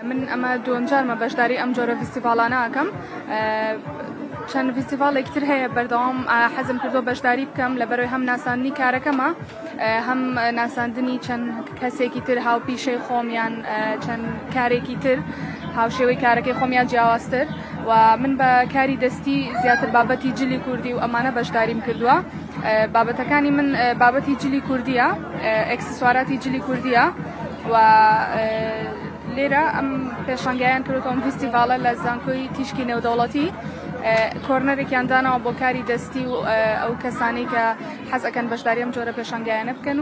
من ئەمە دووەمجارمە بەشداری ئەم جۆرە فیستیڤاڵانە ئەکەم. چەند فیستیڤاڵێکتر هەیە بەردەوام حەزم کردو بەشداری بکەم لەبەرەوەی هەم ناساندنی کارەکەمە، هەم ناساندنی چەند کەسێکی تر هاوپیشەی خۆمیان، چەند کارێکی تر هاوشێوەی کارەکەی خۆمیان جیاوازتر. و من بە کاری دەستی زیاتر بابەتی جلی کوردی و ئەمانە بەشداریم کردووە. بابەتەکانی من بابەتی جلی کوردیە، ئەکسسواراتی جلی کوردیە و لێرە ئەم پێشانگایان کردوتەوە ئەم فیستیڤاڵە لە زانکۆی تیشکی نێودەوڵەتی کۆرنەرێکیان دانەوە بۆ کاری دەستی و ئەو کەسانی کە حەز ئەکەن بەشداری ئەم جۆرە پێشانگایانە بکەن.